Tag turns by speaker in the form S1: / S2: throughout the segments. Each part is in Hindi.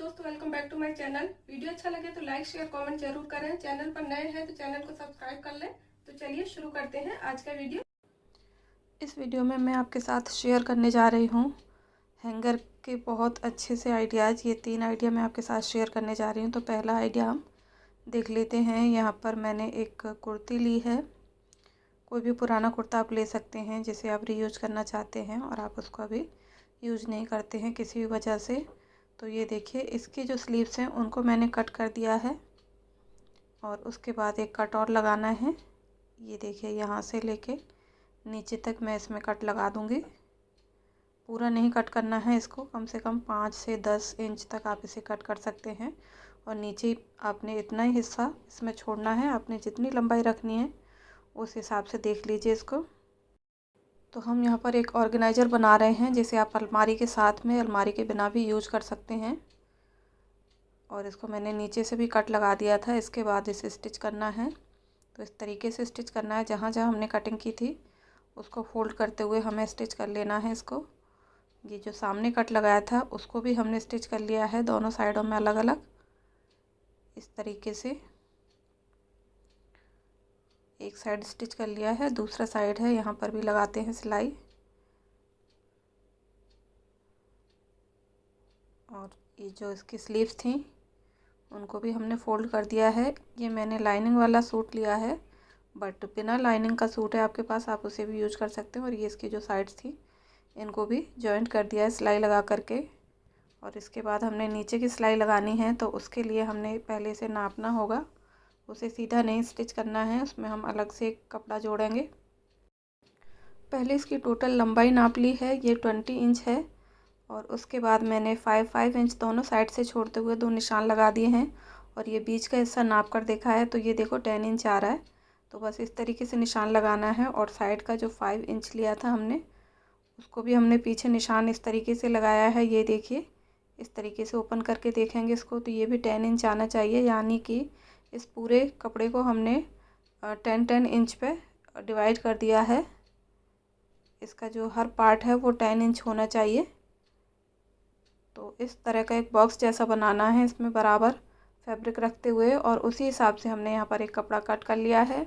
S1: दोस्तों, welcome back to my channel. Video अच्छा लगे तो लाइक शेयर कमेंट जरूर करें। चैनल पर नए हैं तो चैनल को सब्सक्राइब कर लें। तो चलिए शुरू करते हैं आज का वीडियो। इस वीडियो में मैं आपके साथ शेयर करने जा रही हूँ हैंगर के बहुत अच्छे से आइडियाज़। ये 3 आइडिया मैं आपके साथ शेयर करने जा रही हूँ। तो पहला आइडिया हम देख लेते हैं। यहाँ पर मैंने एक कुर्ती ली है। कोई भी पुराना कुर्ता आप ले सकते हैं जिसे आप रीयूज करना चाहते हैं और आप उसको अभी यूज नहीं करते हैं किसी भी वजह से। तो ये देखिए, इसकी जो स्लीव्स हैं उनको मैंने कट कर दिया है और उसके बाद एक कट और लगाना है। ये देखिए, यहाँ से लेके नीचे तक मैं इसमें कट लगा दूँगी। पूरा नहीं कट करना है इसको, कम से कम 5 से 10 इंच तक आप इसे कट कर सकते हैं। और नीचे आपने इतना ही हिस्सा इसमें छोड़ना है। आपने जितनी लंबाई रखनी है उस हिसाब से देख लीजिए इसको। तो हम यहाँ पर एक ऑर्गेनाइज़र बना रहे हैं जिसे आप अलमारी के साथ में, अलमारी के बिना भी यूज कर सकते हैं। और इसको मैंने नीचे से भी कट लगा दिया था। इसके बाद इसे स्टिच करना है। तो इस तरीके से स्टिच करना है। जहाँ जहाँ हमने कटिंग की थी उसको फोल्ड करते हुए हमें स्टिच कर लेना है इसको। ये जो सामने कट लगाया था उसको भी हमने स्टिच कर लिया है दोनों साइडों में अलग अलग। इस तरीके से एक साइड स्टिच कर लिया है, दूसरा साइड है, यहाँ पर भी लगाते हैं सिलाई। और ये जो इसकी स्लीव्स थी उनको भी हमने फोल्ड कर दिया है। ये मैंने लाइनिंग वाला सूट लिया है, बट बिना लाइनिंग का सूट है आपके पास, आप उसे भी यूज कर सकते हैं। और ये इसकी जो साइड्स थी इनको भी जॉइंट कर दिया है सिलाई लगा करके। और इसके बाद हमने नीचे की सिलाई लगानी है, तो उसके लिए हमने पहले से नापना होगा। उसे सीधा नहीं स्टिच करना है, उसमें हम अलग से एक कपड़ा जोड़ेंगे। पहले इसकी टोटल लंबाई नाप ली है, ये 20 इंच है। और उसके बाद मैंने 5 इंच दोनों साइड से छोड़ते हुए 2 निशान लगा दिए हैं। और ये बीच का हिस्सा नाप कर देखा है तो ये देखो 10 इंच आ रहा है। तो बस इस तरीके से निशान लगाना है। और साइड का जो 5 इंच लिया था हमने, उसको भी हमने पीछे निशान इस तरीके से लगाया है। ये देखिए, इस तरीके से ओपन करके देखेंगे इसको तो ये भी 10 इंच आना चाहिए। यानी कि इस पूरे कपड़े को हमने 10 इंच पे डिवाइड कर दिया है। इसका जो हर पार्ट है वो 10 इंच होना चाहिए। तो इस तरह का एक बॉक्स जैसा बनाना है, इसमें बराबर फैब्रिक रखते हुए। और उसी हिसाब से हमने यहाँ पर एक कपड़ा कट कर लिया है।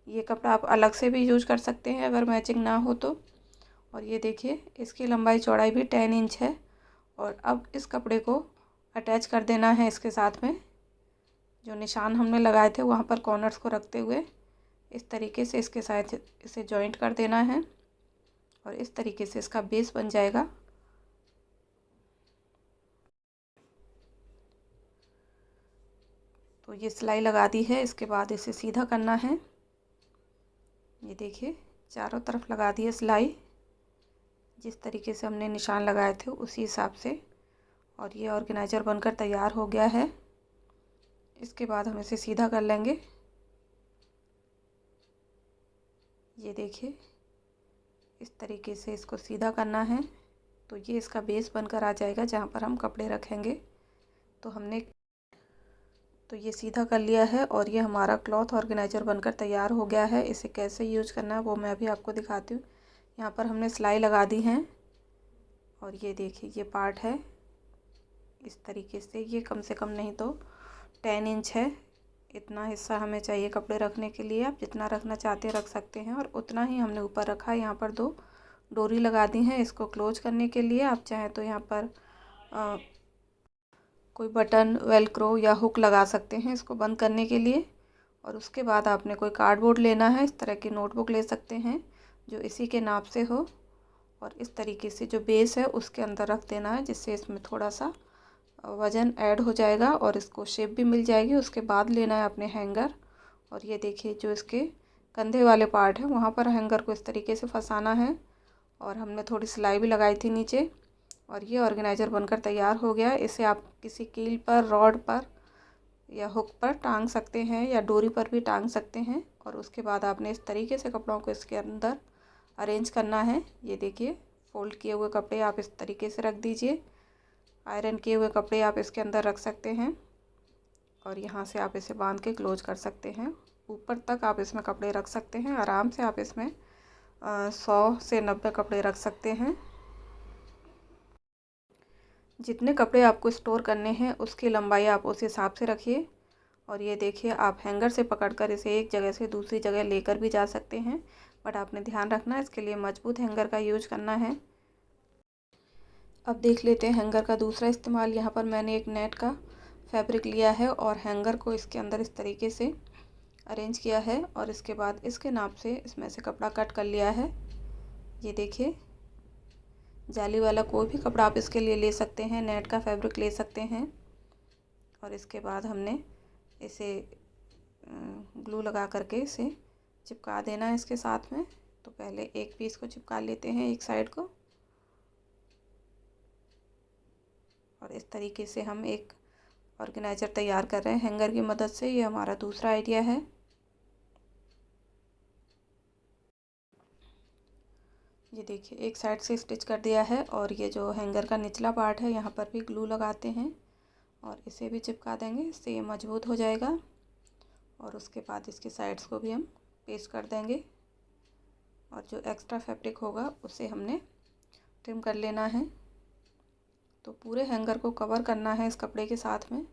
S1: ये कपड़ा आप अलग से भी यूज कर सकते हैं अगर मैचिंग ना हो तो। और ये देखिए, इसकी लंबाई चौड़ाई भी 10 इंच है। और अब इस कपड़े को अटैच कर देना है इसके साथ में। जो निशान हमने लगाए थे वहाँ पर कॉर्नर्स को रखते हुए इस तरीके से इसके साथ इसे जॉइंट कर देना है। और इस तरीके से इसका बेस बन जाएगा। तो ये सिलाई लगा दी है, इसके बाद इसे सीधा करना है। ये देखिए, चारों तरफ लगा दी है सिलाई, जिस तरीके से हमने निशान लगाए थे उसी हिसाब से। और ये ऑर्गेनाइज़र बनकर तैयार हो गया है। इसके बाद हम इसे सीधा कर लेंगे। ये देखिए, इस तरीके से इसको सीधा करना है। तो ये इसका बेस बनकर आ जाएगा जहाँ पर हम कपड़े रखेंगे। तो ये सीधा कर लिया है और ये हमारा क्लॉथ ऑर्गेनाइज़र बनकर तैयार हो गया है। इसे कैसे यूज करना है वो मैं अभी आपको दिखाती हूँ। यहाँ पर हमने सिलाई लगा दी है और ये देखिए, ये पार्ट है इस तरीके से। ये कम से कम नहीं तो 10 इंच है। इतना हिस्सा हमें चाहिए कपड़े रखने के लिए। आप जितना रखना चाहते हैं रख सकते हैं। और उतना ही हमने ऊपर रखा है। यहाँ पर 2 डोरी लगा दी हैं इसको क्लोज करने के लिए। आप चाहें तो यहाँ पर कोई बटन, वेलक्रो या हुक लगा सकते हैं इसको बंद करने के लिए। और उसके बाद आपने कोई कार्डबोर्ड लेना है, इस तरह की नोटबुक ले सकते हैं जो इसी के नाप से हो। और इस तरीके से जो बेस है उसके अंदर रख देना है, जिससे इसमें थोड़ा सा वज़न ऐड हो जाएगा और इसको शेप भी मिल जाएगी। उसके बाद लेना है अपने हैंगर। और ये देखिए, जो इसके कंधे वाले पार्ट है वहाँ पर हैंगर को इस तरीके से फंसाना है। और हमने थोड़ी सिलाई भी लगाई थी नीचे। और ये ऑर्गेनाइज़र बनकर तैयार हो गया। इसे आप किसी कील पर, रॉड पर या हुक पर टांग सकते हैं या डोरी पर भी टांग सकते हैं। और उसके बाद आपने इस तरीके से कपड़ों को इसके अंदर अरेंज करना है। ये देखिए, फोल्ड किए हुए कपड़े आप इस तरीके से रख दीजिए। आयरन किए हुए कपड़े आप इसके अंदर रख सकते हैं। और यहाँ से आप इसे बांध के क्लोज कर सकते हैं। ऊपर तक आप इसमें कपड़े रख सकते हैं आराम से। आप इसमें 100 से 90 कपड़े रख सकते हैं। जितने कपड़े आपको स्टोर करने हैं उसकी लंबाई आप उस हिसाब से रखिए। और ये देखिए, आप हैंगर से पकड़कर इसे एक जगह से दूसरी जगह लेकर भी जा सकते हैं, बट आपने ध्यान रखना है इसके लिए मजबूत हैंगर का यूज करना है। अब देख लेते हैं हैंगर का दूसरा इस्तेमाल। यहाँ पर मैंने एक नेट का फैब्रिक लिया है और हैंगर को इसके अंदर इस तरीके से अरेंज किया है और इसके बाद इसके नाप से इसमें से कपड़ा कट कर लिया है। ये देखिए, जाली वाला कोई भी कपड़ा आप इसके लिए ले सकते हैं, नेट का फैब्रिक ले सकते हैं। और इसके बाद हमने इसे ग्लू लगा करके इसे चिपका देना है इसके साथ में। तो पहले एक पीस को चिपका लेते हैं एक साइड को, और इस तरीके से हम एक ऑर्गेनाइज़र तैयार कर रहे हैं हैंगर की मदद से। ये हमारा दूसरा आइडिया है। ये देखिए, एक साइड से स्टिच कर दिया है और ये जो हैंगर का निचला पार्ट है यहाँ पर भी ग्लू लगाते हैं और इसे भी चिपका देंगे, इससे ये मजबूत हो जाएगा। और उसके बाद इसके साइड्स को भी हम पेस्ट कर देंगे और जो एक्स्ट्रा फैब्रिक होगा उसे हमने ट्रिम कर लेना है। तो पूरे हैंगर को कवर करना है इस कपड़े के साथ में,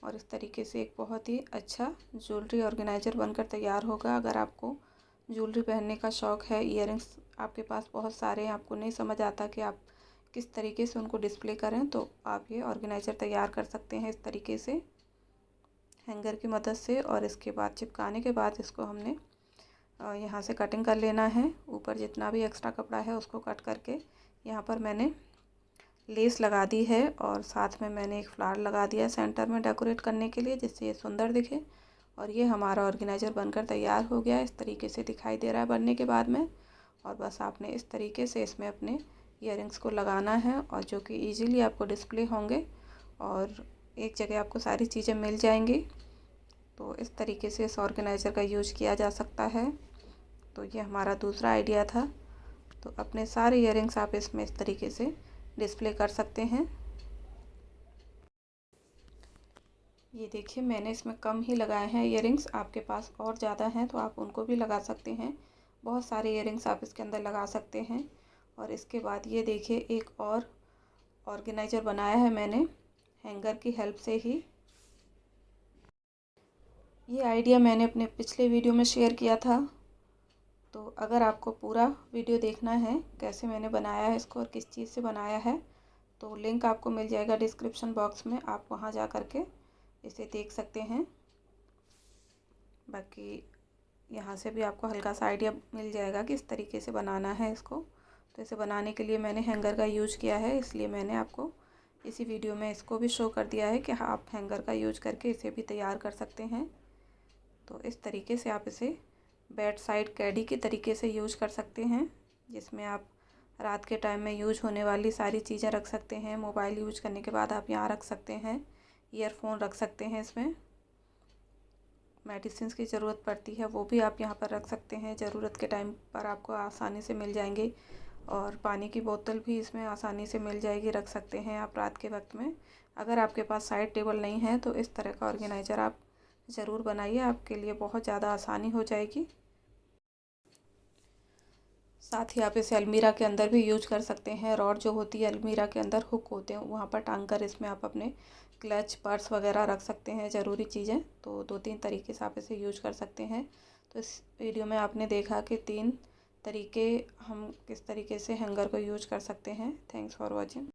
S1: और इस तरीके से एक बहुत ही अच्छा ज्वेलरी ऑर्गेनाइज़र बनकर तैयार होगा। अगर आपको ज्वेलरी पहनने का शौक़ है, इयररिंग्स आपके पास बहुत सारे हैं, आपको नहीं समझ आता कि आप किस तरीके से उनको डिस्प्ले करें, तो आप ये ऑर्गेनाइज़र तैयार कर सकते हैं इस तरीके से हैंगर की मदद से। और इसके बाद चिपकाने के बाद इसको हमने यहाँ से कटिंग कर लेना है। ऊपर जितना भी एक्स्ट्रा कपड़ा है उसको कट करके यहाँ पर मैंने लेस लगा दी है और साथ में मैंने एक फ्लावर लगा दिया सेंटर में डेकोरेट करने के लिए, जिससे ये सुंदर दिखे। और ये हमारा ऑर्गेनाइज़र बनकर तैयार हो गया। इस तरीके से दिखाई दे रहा है बनने के बाद में। और बस आपने इस तरीके से इसमें अपने इयररिंग्स को लगाना है, और जो कि इजीली आपको डिस्प्ले होंगे और एक जगह आपको सारी चीज़ें मिल जाएंगी। तो इस तरीके से इस ऑर्गेनाइज़र का यूज किया जा सकता है। तो ये हमारा दूसरा आइडिया था। तो अपने सारे इयररिंग्स आप इसमें इस तरीके से डिस्प्ले कर सकते हैं। ये देखिए, मैंने इसमें कम ही लगाए हैं इयररिंग्स, आपके पास और ज़्यादा हैं तो आप उनको भी लगा सकते हैं। बहुत सारे इयररिंग्स आप इसके अंदर लगा सकते हैं। और इसके बाद ये देखिए, एक और ऑर्गेनाइज़र बनाया है मैंने हैंगर की हेल्प से ही। ये आइडिया मैंने अपने पिछले वीडियो में शेयर किया था। तो अगर आपको पूरा वीडियो देखना है कैसे मैंने बनाया है इसको और किस चीज़ से बनाया है, तो लिंक आपको मिल जाएगा डिस्क्रिप्शन बॉक्स में, आप वहाँ जा कर के इसे देख सकते हैं। बाकी यहाँ से भी आपको हल्का सा आइडिया मिल जाएगा कि इस तरीके से बनाना है इसको। तो इसे बनाने के लिए मैंने हैंगर का यूज किया है, इसलिए मैंने आपको इसी वीडियो में इसको भी शो कर दिया है कि आप हैंगर का यूज करके इसे भी तैयार कर सकते हैं। तो इस तरीके से आप इसे बेड साइड कैडी के तरीके से यूज कर सकते हैं, जिसमें आप रात के टाइम में यूज होने वाली सारी चीज़ें रख सकते हैं। मोबाइल यूज करने के बाद आप यहाँ रख सकते हैं, ईयरफोन रख सकते हैं, इसमें मेडिसिन की ज़रूरत पड़ती है वो भी आप यहाँ पर रख सकते हैं, ज़रूरत के टाइम पर आपको आसानी से मिल जाएंगे। और पानी की बोतल भी इसमें आसानी से मिल जाएगी, रख सकते हैं आप रात के वक्त में। अगर आपके पास साइड टेबल नहीं है तो इस तरह का ऑर्गेनाइज़र आप ज़रूर बनाइए, आपके लिए बहुत ज़्यादा आसानी हो जाएगी। साथ ही आप इसे अलमीरा के अंदर भी यूज कर सकते हैं। रॉड जो होती है अलमीरा के अंदर हुक होते हैं, वहाँ पर टांग कर इसमें आप अपने क्लच पर्स वगैरह रख सकते हैं, ज़रूरी चीज़ें। तो 2-3 तरीके से आप इसे यूज कर सकते हैं। तो इस वीडियो में आपने देखा कि 3 तरीके हम किस तरीके से हैंगर को यूज कर सकते हैं। Thanks for watching.